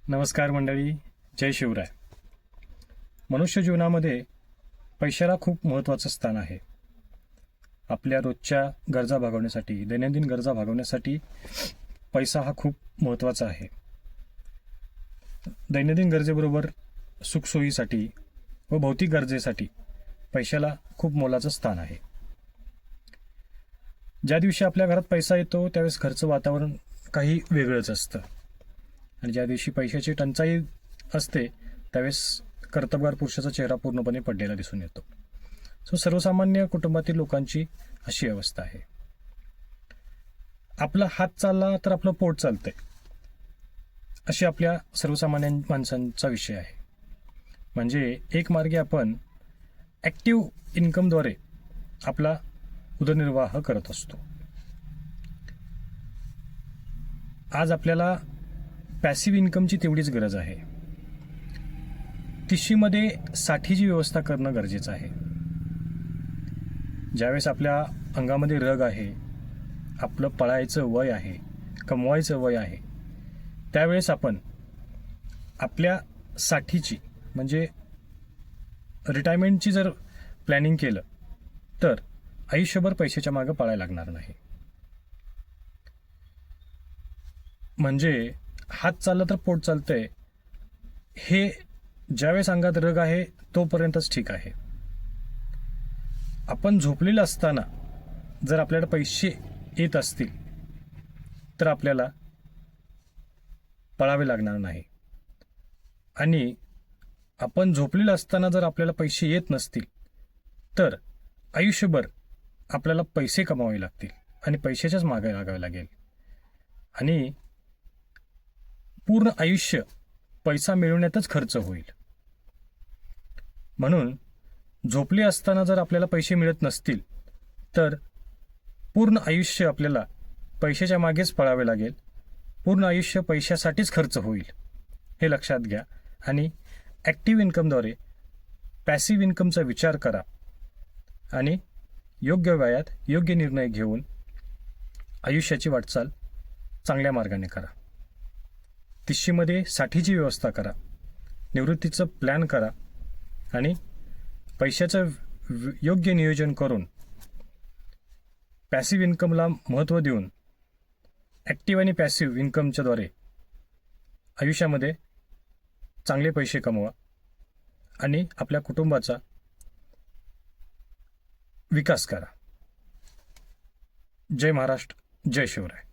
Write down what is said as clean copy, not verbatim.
नमस्कार मंडळी, जय शिवराय. मनुष्य जीवनामध्ये पैशाला खूप महत्त्वाचं स्थान आहे. आपल्या रोजच्या गरजा भागवण्यासाठी, दैनंदिन गरजा भागवण्यासाठी पैसा हा खूप महत्त्वाचा आहे. दैनंदिन गरजेबरोबर सुखसोयीसाठी व भौतिक गरजेसाठी पैशाला खूप मोलाचं स्थान आहे. ज्या दिवशी आपल्या घरात पैसा येतो त्यावेळेस घरचं वातावरण काही वेगळंच असतं आणि ज्या दिवशी पैशाची टंचाई असते त्यावेळेस कर्तबगार पुरुषाचा चेहरा पूर्णपणे पडलेला दिसून येतो. सर्वसामान्य कुटुंबातील लोकांची अशी अवस्था आहे. आपला हात चालला तर आपलं पोट चालतंय, अशी आपल्या सर्वसामान्य माणसांचा विषय आहे. म्हणजे एक मार्गे आपण ॲक्टिव्ह इन्कमद्वारे आपला उदरनिर्वाह करत असतो. आज आपल्याला पॅसिव्ह इन्कमची तेवढीच गरज आहे. तिशीमध्ये साठीची व्यवस्था करणं गरजेचं आहे. ज्यावेळेस आपल्या अंगामध्ये रग आहे, आपलं पळायचं वय आहे, कमवायचं वय आहे, त्यावेळेस आपण आपल्या साठीची म्हणजे रिटायरमेंटची जर प्लॅनिंग केलं तर आयुष्यभर पैशाच्या मागं पळायला लागणार नाही. म्हणजे हात चालला तर पोट चालतंय, हे ज्यावेळेस अंगात रग आहे तोपर्यंतच ठीक आहे. आपण झोपलेलं असताना जर आपल्याला पैसे येत असतील तर आपल्याला पळावे लागणार नाही. आणि आपण झोपलेलं असताना जर आपल्याला पैसे येत नसतील तर आयुष्यभर आपल्याला पैसे कमावे लागतील आणि पैशाच्याच मागे लागावे लागेल आणि पूर्ण आयुष्य पैसा मिळवण्यातच खर्च होईल. म्हणून झोपले असताना जर आपल्याला पैसे मिळत नसतील तर पूर्ण आयुष्य आपल्याला पैशाच्या मागेच पळावे लागेल, पूर्ण आयुष्य पैशासाठीच खर्च होईल, हे लक्षात घ्या. आणि ॲक्टिव्ह इन्कमद्वारे पॅसिव्ह इन्कमचा विचार करा आणि योग्य वयात योग्य निर्णय घेऊन आयुष्याची वाटचाल चांगल्या मार्गाने करा. तिशीमध्ये साठीची व्यवस्था करा, निवृत्तीचं प्लॅन करा आणि पैशाचं योग्य नियोजन करून पॅसिव्ह इन्कमला महत्त्व देऊन ॲक्टिव्ह आणि पॅसिव्ह इन्कमच्याद्वारे आयुष्यामध्ये चांगले पैसे कमवा आणि आपल्या कुटुंबाचा विकास करा. जय महाराष्ट्र, जय शिवराय.